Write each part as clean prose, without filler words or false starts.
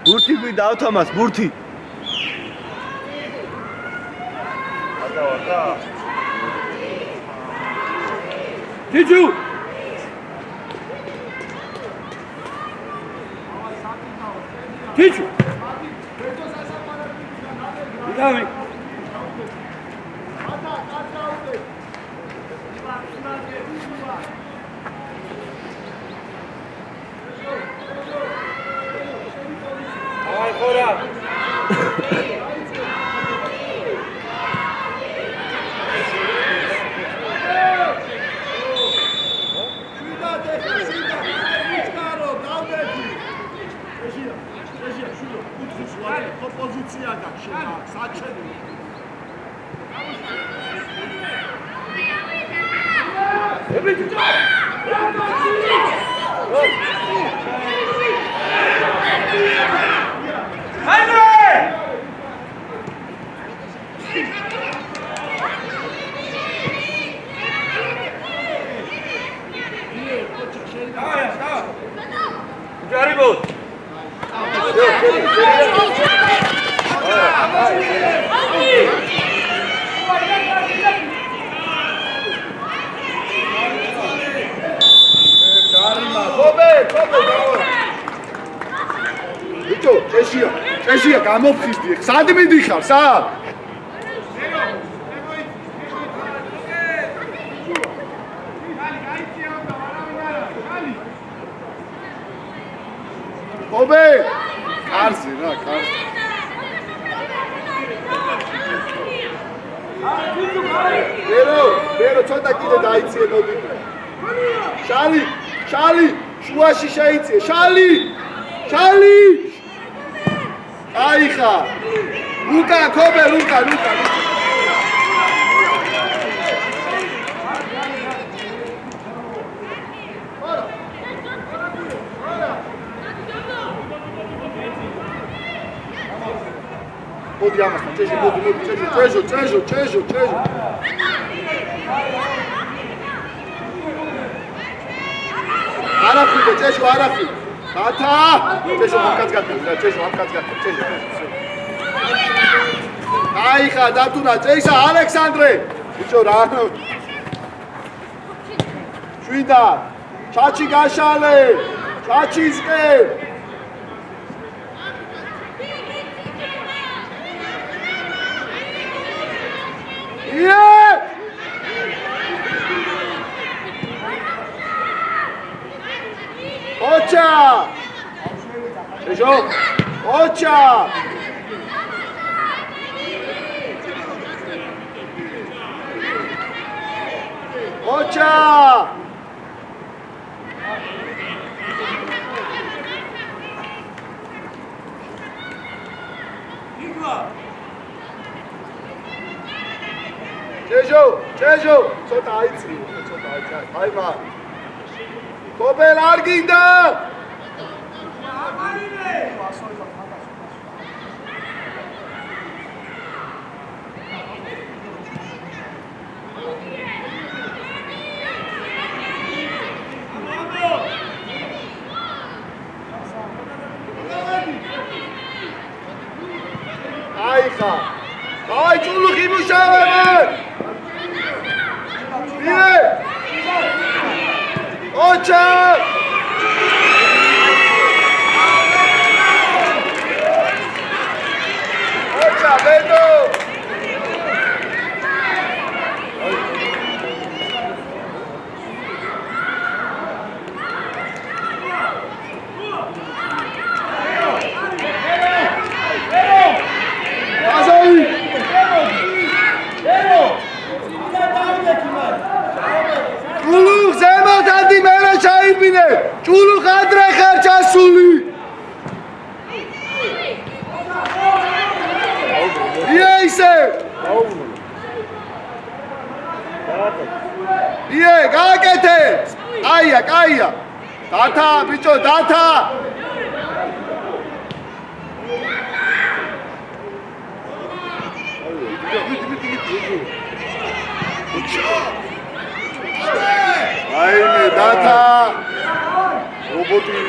Burti guida Thomas, Burti. Tiju. Tiju. Dami. ეშია გამოფხიზდი სად მიდიხარ სად ობე კარზე რა კარზე ბერო ცოტა კიდე დაიციე მოდი შალი შუაში შეიციე შალი აიხა ლუკა კობე ლუკა მოდი ამასთან ჩეჟო არაფრიდე ჩეჟო არაფრი ათა ჩეჟო ამკაც გაკეთე აიხა დათუნა წეისა ალექსანდრე ბიჭო რა შვიდა ჩაჩი გაშალე ჩაჩისკე ოჩა შეჟო ოჩა ოჩა შეჟო ცოტა აიწრი აიმა კობელ არ გინდა აიხა აი ჭულუხი მუშავებენ ოჩა ოჩა ბედო ჭულუხ ადრე ხარ ჩასული ისე გააკეთე აია კაია დათა ბიჭო დათა აიმე დათა რობოტი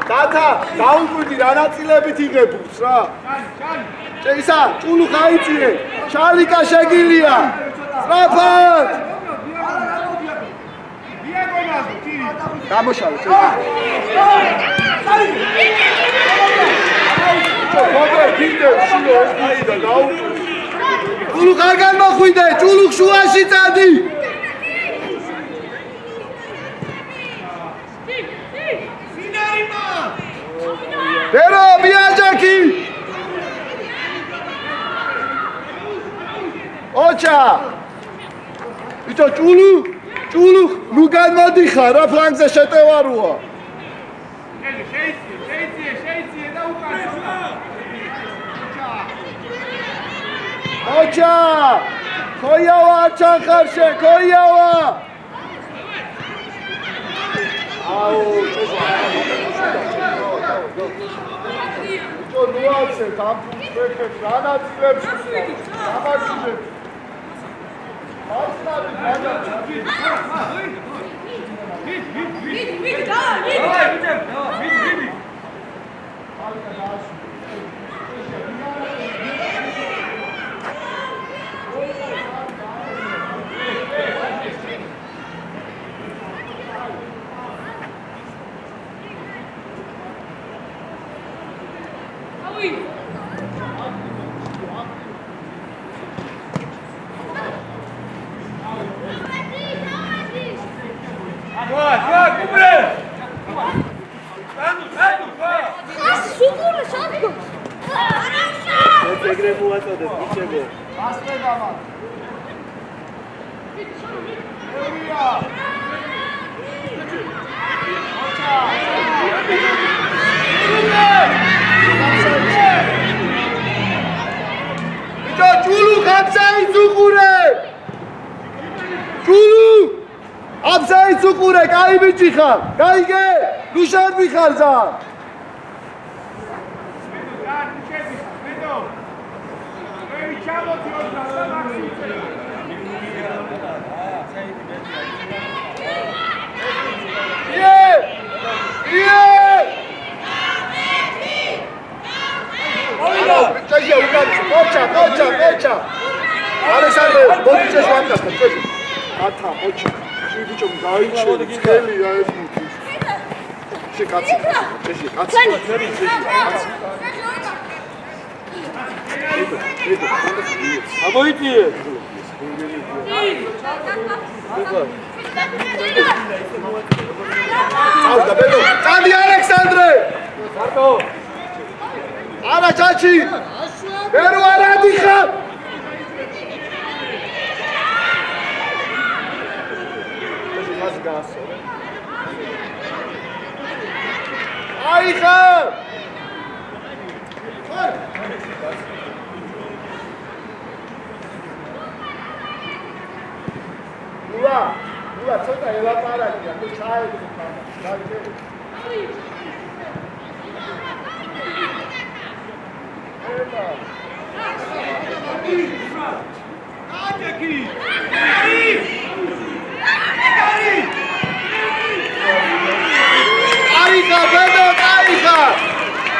დათა დაუკვირდი რა ნაწილებით იღებულს რა ისა ჭულუხ აიწირე შალიკა შეგილია სწრაფად გამოშალე ჭულუხ არ განმოხვიდე ჭულუხ შუაში წადი დერო ბიაჯაკი ოჩა ბიჭო ჭულუ ნუ განმოდიხარ რა ფლანგზე შეტევაროა შეიძლება და უკაცო ოჩა ქოიავა არ ჩანხარშე ქოიავა აუ ნუანსე დამფუძნებს რა ნაწილებს გამარჯვებს Cukure, cai bichija, caige, luchar bijarza. Yeah, yeah. წეშია უკაცი, ყოჩა. ალექსანდრე, მოდი წეშ ვამკაცდა, წეშ. ათა, ყოჩა. შიგიჩო დაიჩე, ხელია ეს მუთი. შეკაცი. წეში, კაცი. ამოიწიე. ავდა ბედო. წადი ალექსანდრე. მარტო. არა ჩაჩი. ვერო არა დიხა. ეს მას გასო. აიხა. ლა ცოტა ელაპარაკია, თუ ჩაედგე ხარ. აიხა, ბედო, აიხა.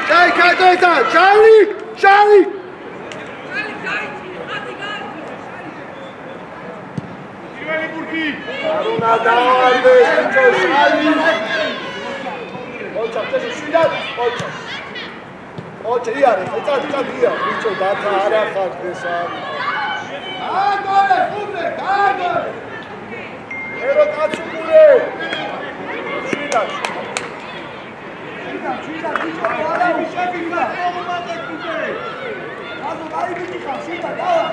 ჩაიქადოცა, შალი. არულა დავარდე, შალი. ოჩა, შვილად, ოჩა. ოჩა, იარე, წადი, ბიჭო, დათა არა ხარ ეს არის. აგორე, ფუბრე, აგორე. ერო კაცუკურე. შვილად, ბიჭო, არა მიშებინა, მომაყე კუპე. აბა, გაიგდი ხარ, შვილად, დავა.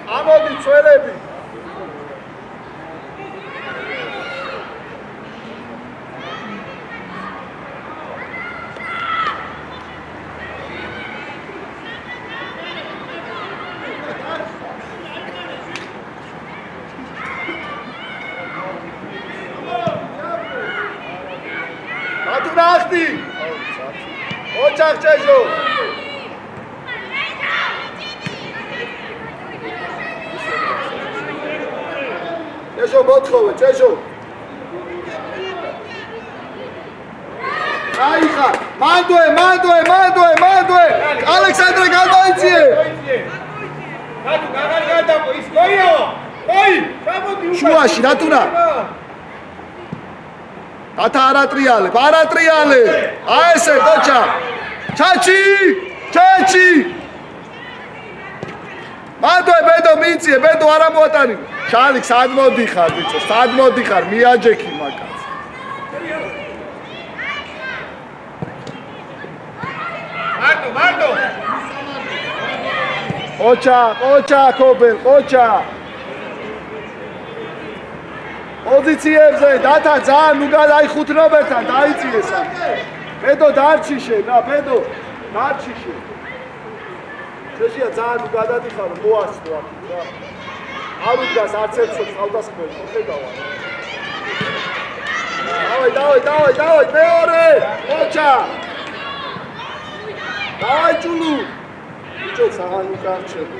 ამოდი წველები ატუნახტი ოჩახ ჩეჟო ჩეჟო მოთხოვე ჩეჟო აიხა მანდოე ალექსანდრე გადაიციე რატო გაგარგადაყო ის გოიო ოი გამოდი შუაში რატუნა ათა არატრიალე აი ესე ყოჩა ჩაჩი მანდოე ბედო მიციე ბედო არა მოატანი შალიქ სად მოდიხარ ბიჭო სად მოდიხარ მიაჯექი მაგას მარტო ყოჩა კობელ ყოჩა პოზიციებზე დათა ძალიან უკან აი ხუთნობერთან დაიწიეს ბედო დარჩიშე შეშია ძალიან უკადადიხარ მოასწრო აქ რა არ უდგას არც ერთს ხალდასხმელი ხედავა დავაი მეორე ყოჩა დავაი ჭულუ ბიჭო ძალიან უკარჩები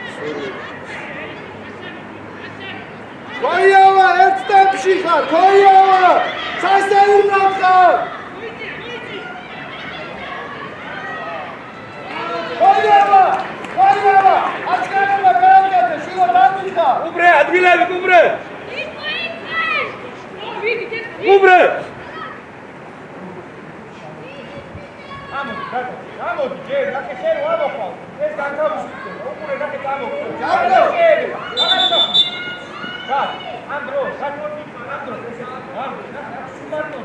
ქოიავა ერთ ტემპში ხარ ქოიავა სასეირნად ხარ ქოიავა აჩქარება გაიგეთე შვილო დამიხა უბრე ადგილები უბრე ამოდი ჯერ რაკე ხერ ვამოხვალ ეს განთავისუფლე უბრე რაკე წამოხვალ ანდრო ესე სუმარნო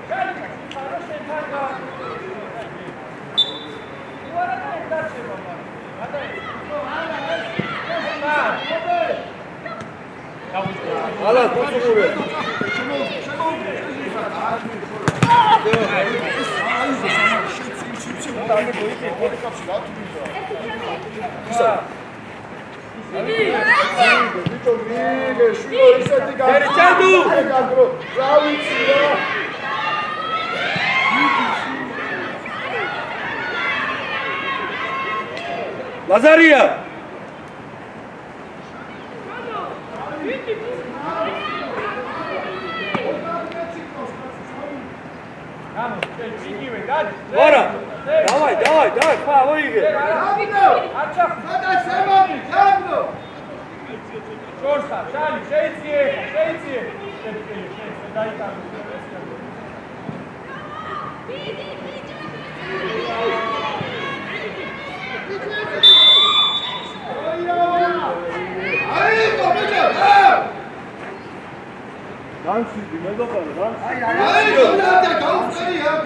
ჩალი ფარო შენთანგა უარა დაჩება ალა პოსურე ლაზარია Ora! Давай, па, выиграй! Арчак! Шорса, Шали, шейте! Дай там. Dansi, ne kadar lan? Hayır, nerede kalsın ya?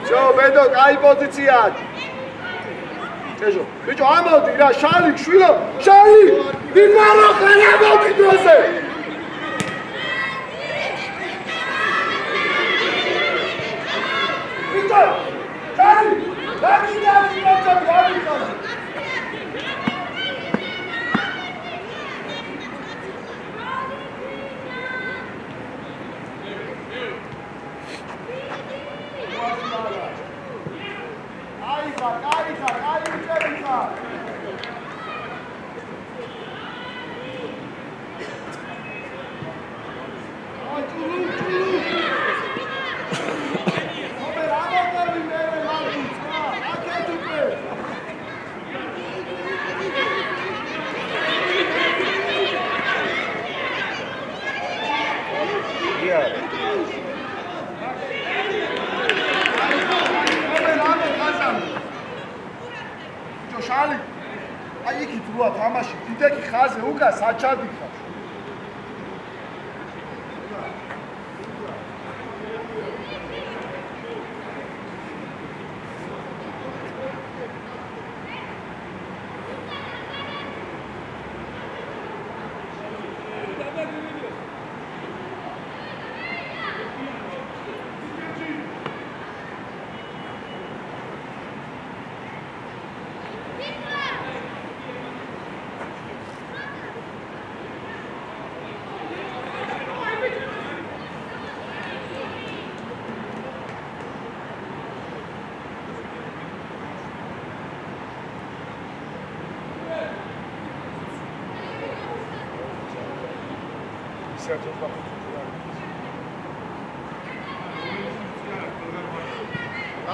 Всё, ბედო, კაი პოზიცია. ეჟო, ბიჭო, ამოდი რა, შალი, შვილო, შალი! ვიმარო ხარ ამოდი დროზე. ბიჭო, შალი, დაგიდარი მოწოდი, ამიქოს. შალი, აი იქით როა თამაში, დიდეკი ხაზე უკა საჩადი ხარ.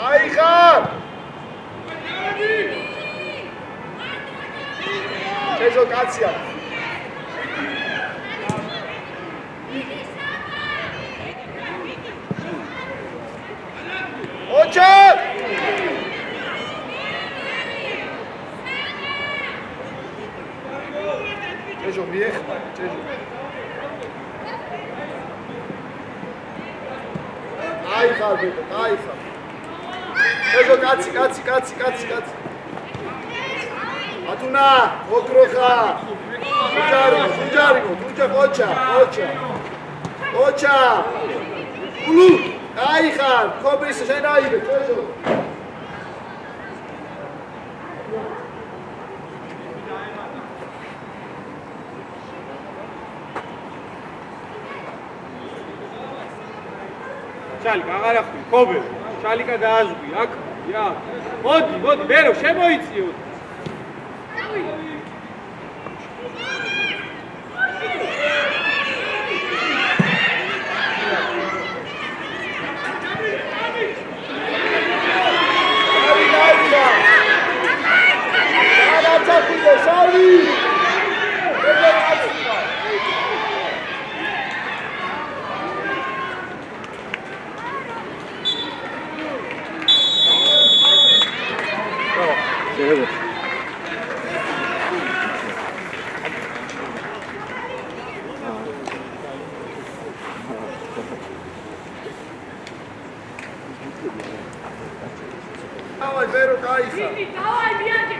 აი ხარ! ეჟო კაცია. ოჩა! ეჟო მიეხმა, ეჟო. აი ხარ ბედო, აი ხარ. ეჟო კაცი. ატუნა, ოქროხა. თუჯარიგო, ოჩა. ულუ, აი ხარ, ქობრის შენ აიბე, ეჟო. შალიკა აღარ ახტი, ხობე. შალიკა დააზღვი, აქ, ია. მოდი, ბერო, შემოიწიო. Давай, Беру, Кайса. Давай, Бьянки.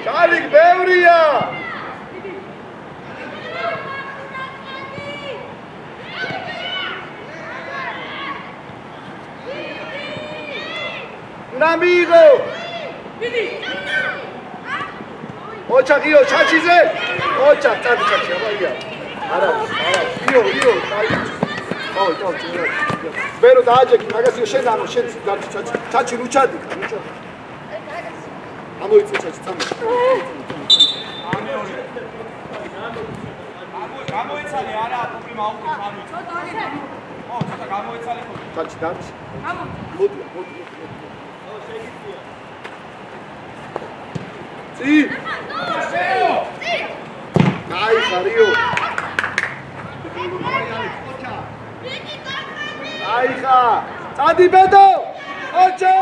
Шалик, Беврия. Un amigo. ოჩა გიო ჩაჩიზე ოჩა წადი ჩაჩი აბა არა გიო აუ ბერო დააჯექი მაგასიო შენ ანუ შენ ჩაჩი რუჩადი ამოიწე ჩაჩი წამო გამოიცალე არა პრობლემა აუქეს ამოიწე ცოტა გამოიცალე ხო ჩაჩი დარჩი მოდი ი აი ხარიო აი ხა წადი ბედო ოჩა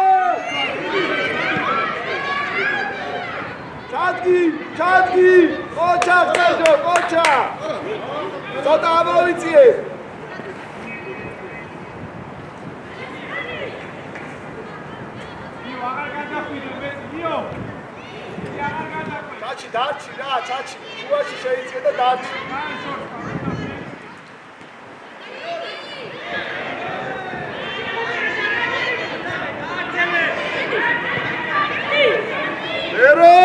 მოდი ყოჩა ხეჯო ყოჩა ცოტა ამოვიწიე ჩაჩი დარჩი რა ჩაჩი შუაში შეიწიე და დარჩი ერო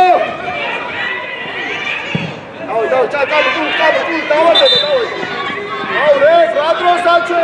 აუ დაუ ჩაკალ თუ დავაჭე აუ რე რა დროს აჩე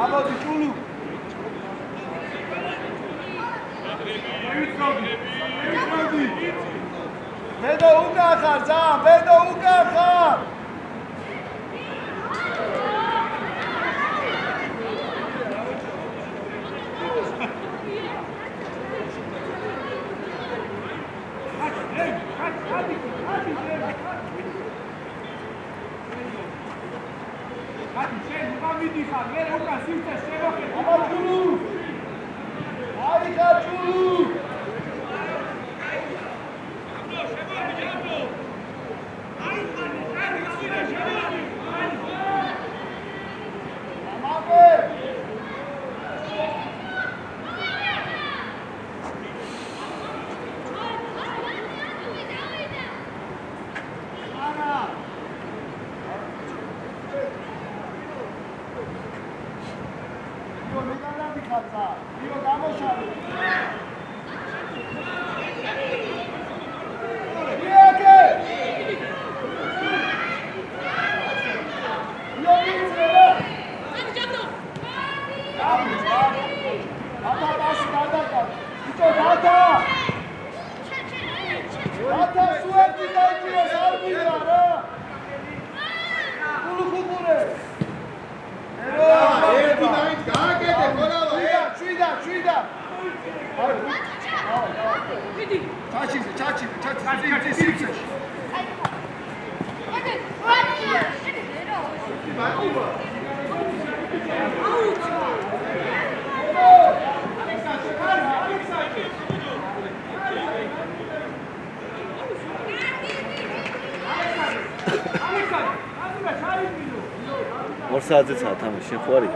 ამოდი ჭულუ მედო უკახარ ძამ მედო უკახარ ორსაათზეა თამაში ხო არის?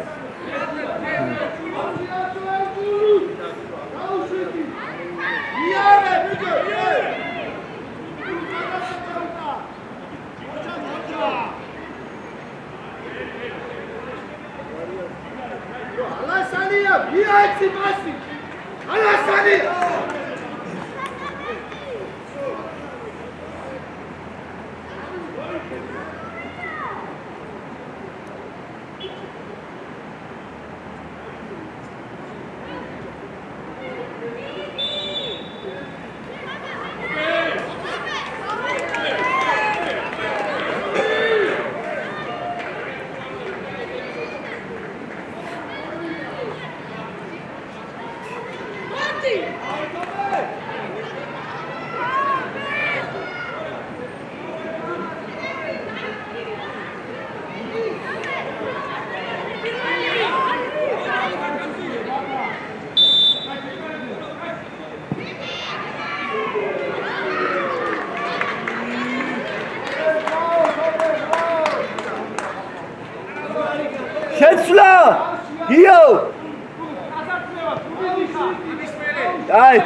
ალასანია, ვიაცი პასი. ალასანია. შეცვლა გიო აი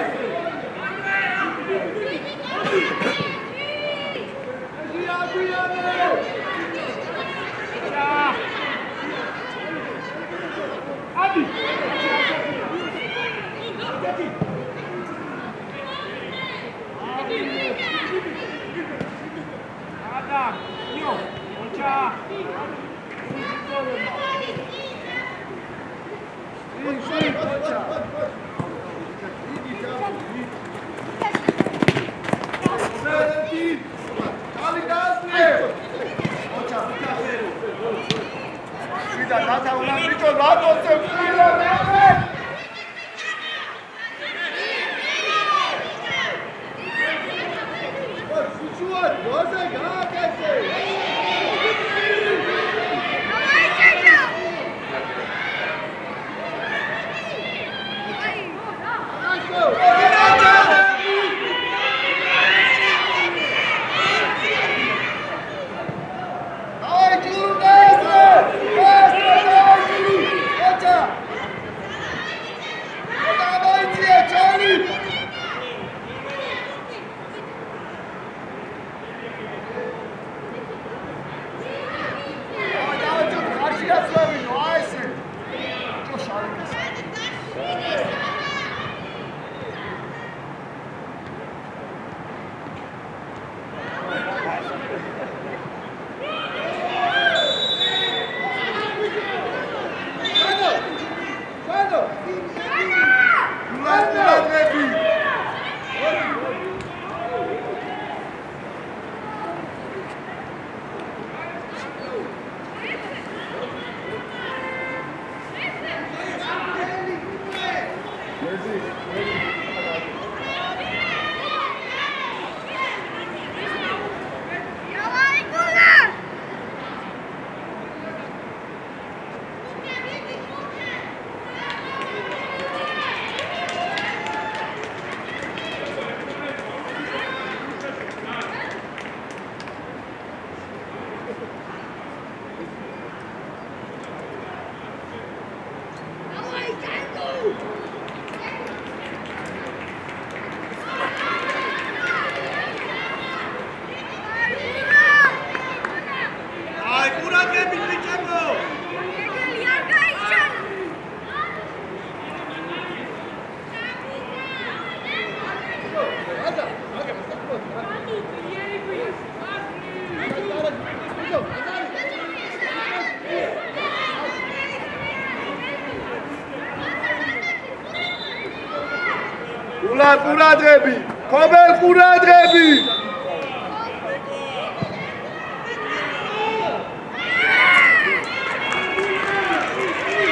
ყურადღები, ქობელ ყურადღები.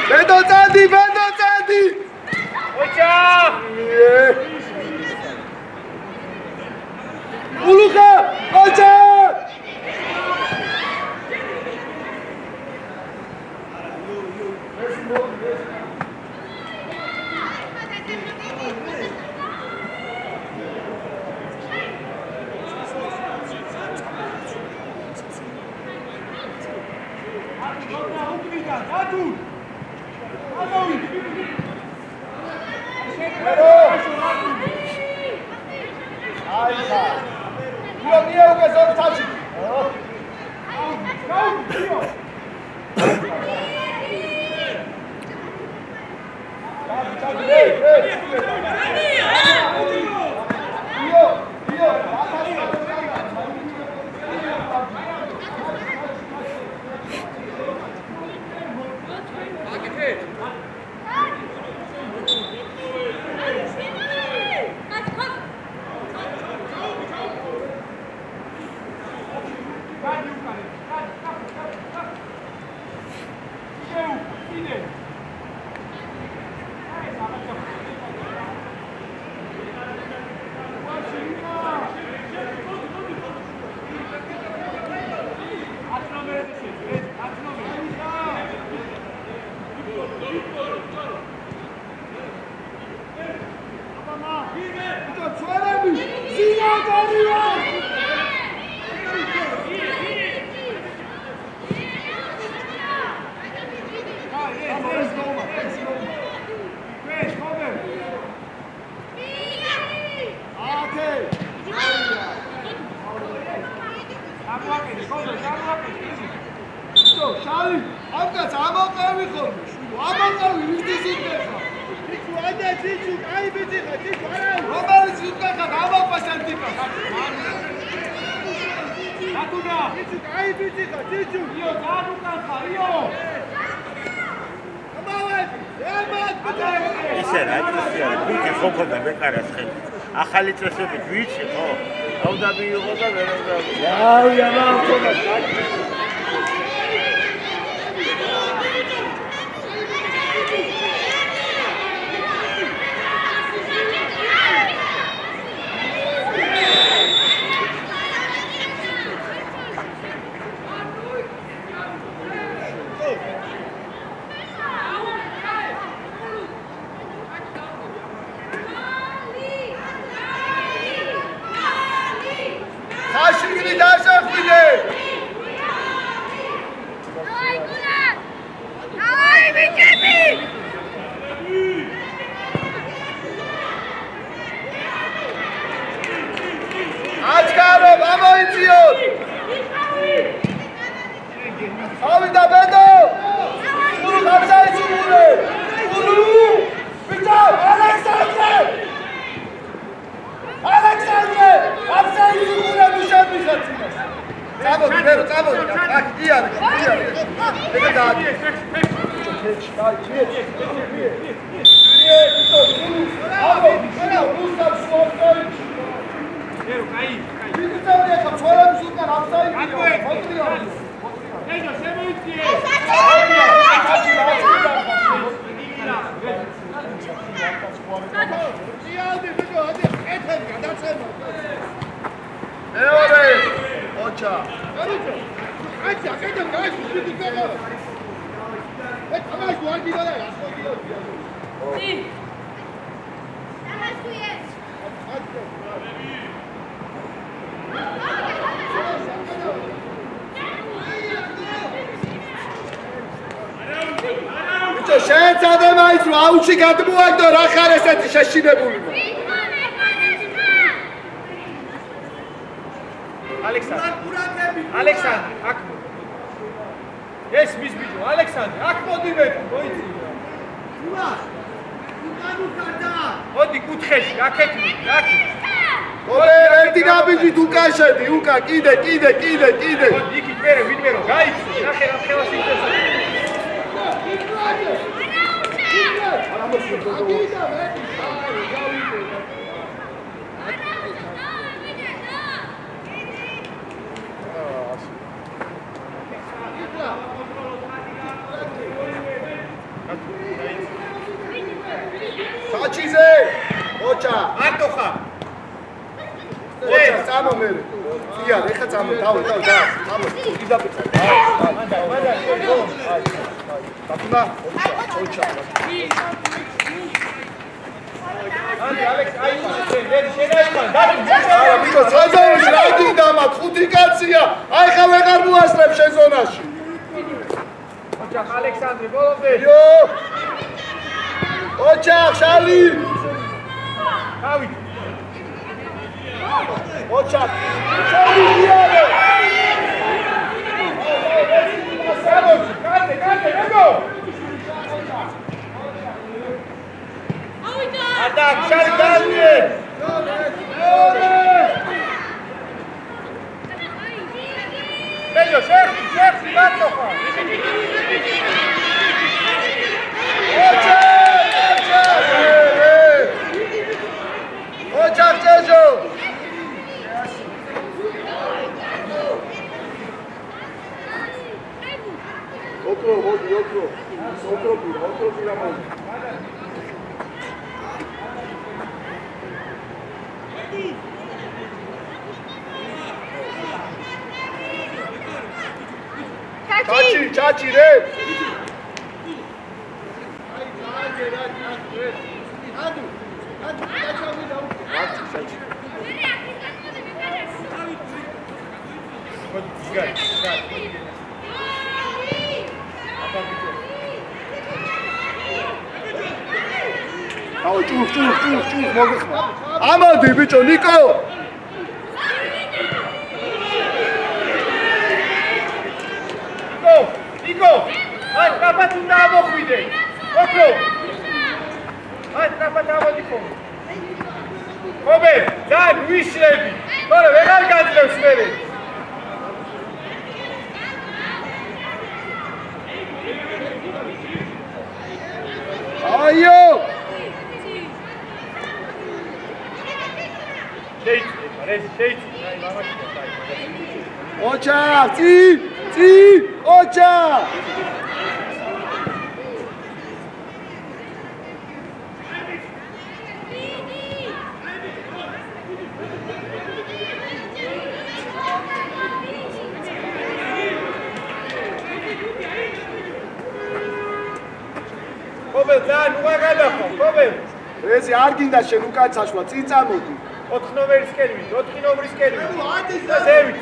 ბედო წადი. ოჩა! ულუხა, ოჩა! შალი, ამკაც ამოყევი ხოლმე, ამოყევი, ვიდის უტყეხა? Тичу, ада, тичу, кай ბიჭიხა, тичу, არა. რომელიც უტყეხა, ამოყვესენ ტიპას. აკუნა, тичу, кай ბიჭიხა, тичу. იო, დაუკანხა, იო. ამავეთი, ემად, ისე რა წესია, გუკი ხოქოდა მეყარას ხელი. ახალი წესებით ვიცი ხო? ავდაბი იყო და ვერ ავდაბი. აუ, ამავთობა. ხაშინი დაშახვიდე. აი ბიჭები! აჩქარო, ამოიწიოთ. ავიდა ბედო. გურუ გაბზაიცულე. გურუ. ბიჭო, ალექსანდრე. ალექსანდრე, აბზაიცულე მუშები ხათინას. წამოდი, ბერო, წამოდი. აქ iyare, iyare. ეგა დააგი. ჩეჩი, აი, ჩეჩი. ბიჭო, გურუ. აბო, შენა, რუსთავ სლოვკოი. ბერო, კაი, კაი. ვიძავდი ახლა ცხოვრების უკან აბზაიცულე. მოწიო. ეჯო, შემოიწიე. იალდი, ბიჭო, ადი, ეთერი გადაცემა. მეორე, ოჩა. ბიჭო, აჩა, კეთე, გაიშვი, დიდი კეთე. ე თამაში არ გიდა და ასო გიდა. ბიჭო, შეეცადე მაინც რომ აუჩი გადმოაგდო რა ხარ ესეთი შეშინებული. ალექსანდრე, აქ. ეს მის ბიჭო, ალექსანდრე, აქ მოდივეთ, მოიწია. მოდი კუთხეში, აქეთ მიდი, აქ. ოლე, ერთი გაბიჯით უკან შედი, უკან, კიდე. მოდი იქით მერე, ვინმე რომ გაიცი, ნახე რა ხელას იქნება. საჩიზე, ოჩა. მარტო ხარ. ოჩა, წამო მერე. iyare, ეხა წამო, დავი, წამო. იდაბიცა. ბატონა, ოჩა. ანდი ალექს აი შედაიხარ არა, ბიჭო, საზავში რა გინდა მათ? ხუთი კაცია. აი ხა ვეღარ მოასწრებ შენ ზონაში. ოჯახ ალექსანდრე ბოლომდე იო! ოჯახ, შალი! დავით ოჯახ, შალი iyare! კანტე მეგო ატა შარი დავიდე მეჯო შეხი მარტო ხარ ოჯახ, ჯეჯო! ოკრო, მოდი, ოკრო. ოკრო პირა მოდი. ჩაჩი რე. აუ, ჭუს მოგიხმა. ამოდი, ბიჭო, ნიკო. ტრაფად უნდა ამოხვიდე. ოქრო. აი ტრაფად ამოდიხო. ხობე, ძალიან ვიშლები. თორე ვეღარ გაძლევს მერე. აიო! შეიძლება, შეიძლება, აი მამაშია, აი. ოჩა, წი, ოჩა! ხობე, ძალიან უღარ გადახო, ხობე. რეზი არ გინდა შენ უკან საშვა, წინ წამოდი. 4 ნომერის კერვით, 4 ნომერის კერვით. და ზევით.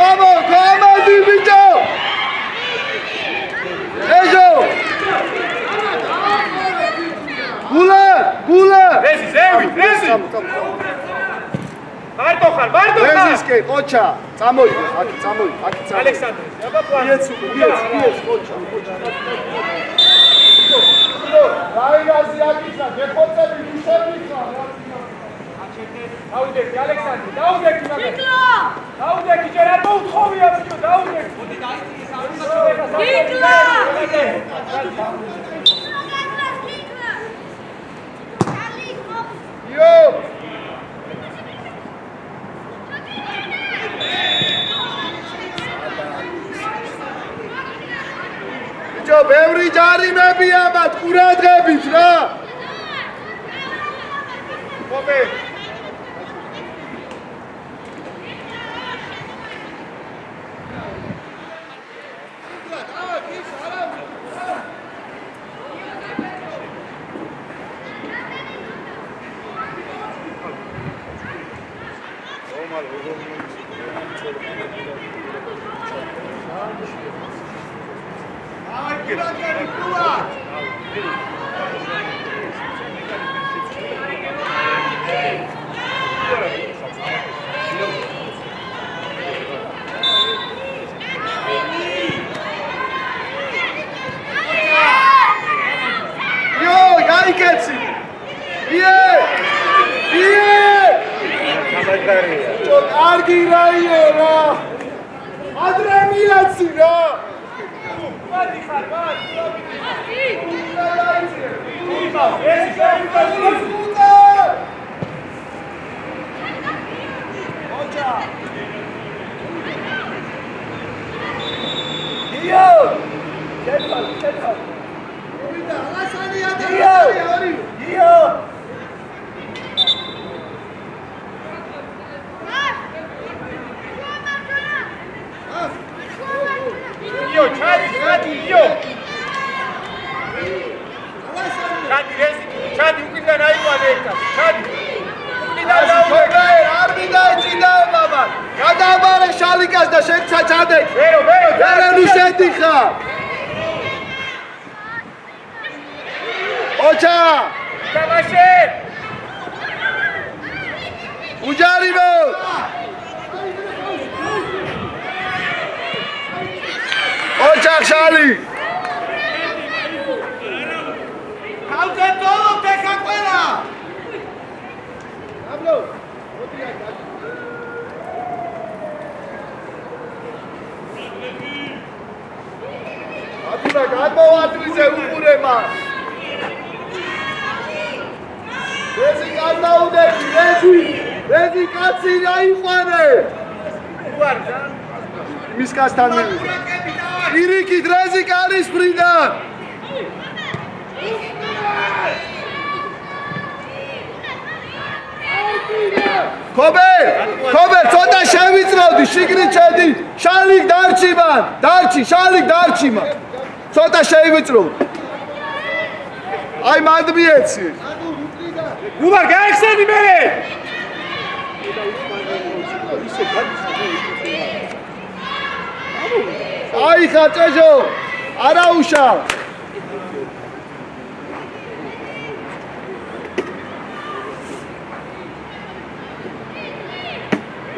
ამო, გამოდი ბიჭო! ეჟო! გულა! რეზი, ზევით, რეზი. მარტო ხარ. რეზისკე, ოჩა, წამოიდე, აქ წამოიდე. ალექსანდრე, აბა პლანი. იეც, ოჩა. რაიგაზი აკიცა, გეხოცები, უშები ხარ. დაუდეკი, ალექსანდრე, დაუდეკი მაგას. დაუდეკი, ჯერ არ მოუთხოვია ბიჭო, დაუდეკი. მოდი დაიწიე იო! ბიჭო, ბევრი ჯარიმებია მათ ყურადღებით რა. ხობე. კარგი რაიო რა. ადრე მიაცი რა. მადი ხარ, მადი. ოჩა. იო! შეცვალ. ვიდა, ალასანი ადამიანი. იო! იო, ჩადი, იო. ჩადი, რეზი, ჩადი, უკიდან აიყვანე ერთად, ჩადი. უკიდან დაუვეკა. არ მინდა მამა. გადაბარე შალიკას და შეცა ჩადე. ვერო, ნუ შედიხარ. ოჩა! თამაშე. უჯარიმო! ოჩა ხალი! თავზე დოლო თეხა ყველა. აბლო! ატურა გადმოვატვიზე უყურება. რეზი გადაუდები, რეზი კაცი რაიყვანე. უარ და მის კაცთან მივიდა. ირიკით რეზი კარის ფრიდან. ხობერ, ცოტა შევიწროვდი, შიგნით შედი. შალიკ დარჩი მან, შალიკ დარჩი მან. ცოტა შევიწროვდი. აი მანდ მიეცი. უარ გაიხსენი მე. აი ხაჭეჟო, არა უშავ.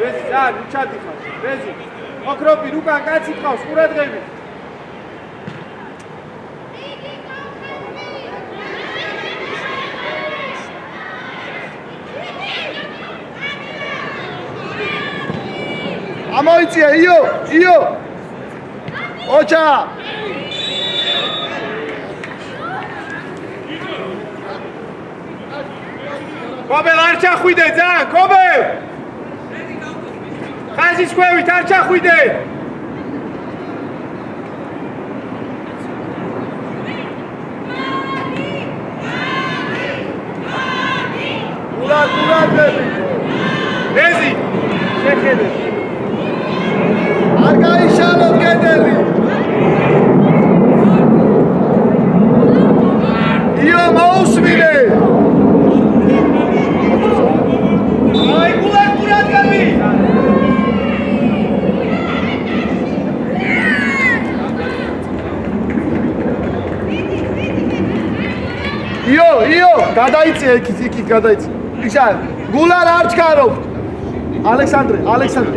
ვეზი ძალიან უჩადი ხარ ვეზი ოქროპი უკან კაცი ყავს ყურადღები ამოიწია იო ოჩა კობელ არ ჩახვიდე ძალიან კობელ ხაზის ქვევით არ ჩახვიდე გულადები ვეზი შეხედე არ გაიშალოთ კედელი იო მოусმინე აი გულადები იო გადაიწია იქით გადაიწია ისა გულარ არ ჩქარობ ალექსანდრე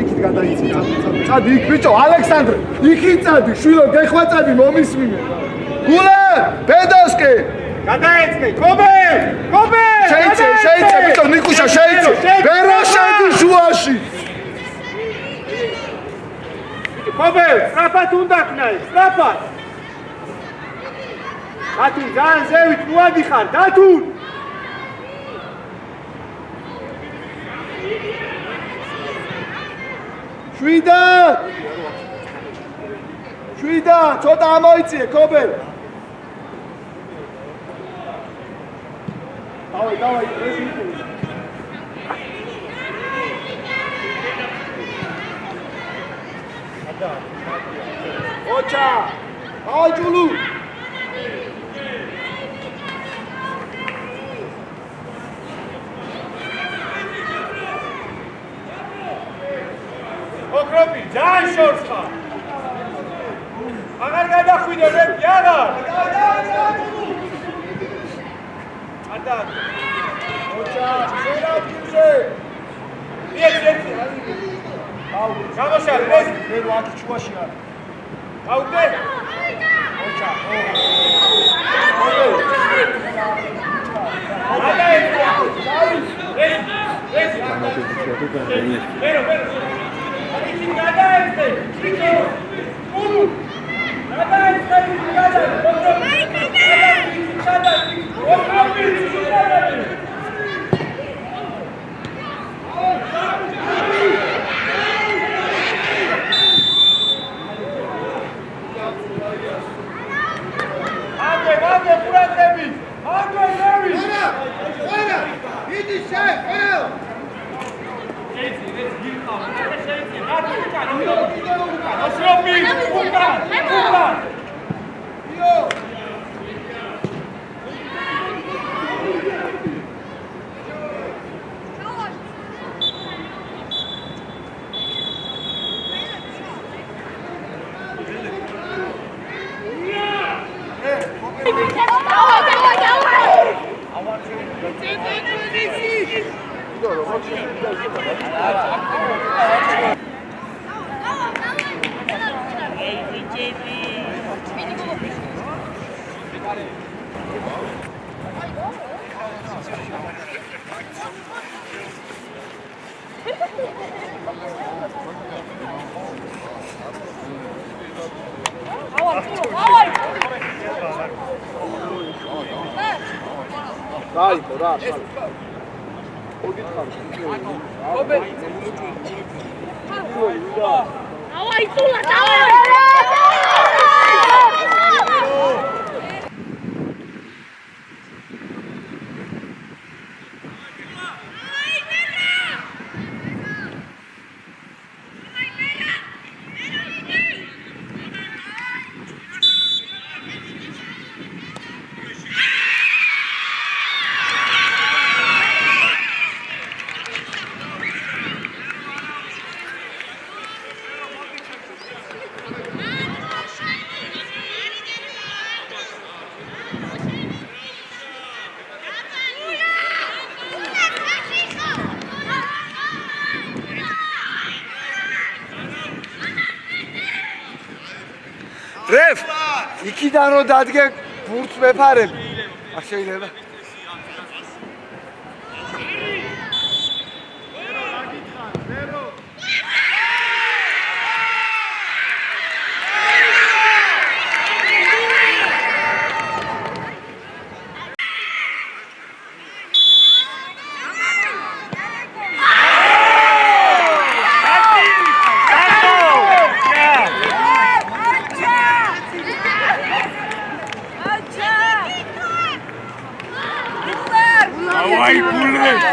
იქით გადაიწია წადი იქ ბიჭო ალექსანდრე იქით წადი შვილო გეხვაწები მომისმინე გულარ ბედოსკე გადაეცე კობელ შეიცე ბიჭო ნიკუშა შეიცე ბერო შედი შუაში კობელ სწრაფად უნდა ქნაი სწრაფად დათუ ძალიან ზევით მოადი ხარ დათუ შვიდა ცოტა ამოიწიე კობელ დავაი ეს იყო ოჩა აჯულუ ოქროპი ძალიან შორს ხარ აღარ გადახვიდე რეპი აღარ ადა ოჩა შერაფიზე ერთი გამოშალ ეს მე ვაკი ჩუაში არ აუდე ოჩა ადა ეს ბერო Iti გადაეცე, იტო. ურუ. გადაეცე, Άντρε, πουράτρεπι. Άντρε, νεύει. Ωρα, iti σε, ωρα. Έτσι, γύρω. დაიწყო რა Давай, Тула, давай! იქიდან რომ დადგე ბურთს მეფარები. არ შეიძლება. Давай, Гуля!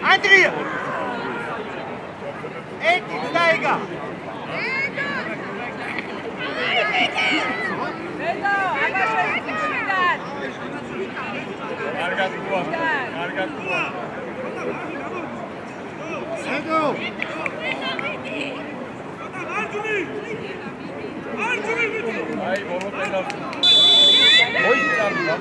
Andrea! Eti, Taiga! აი, ბოლო პენალტი. მოიწარდა.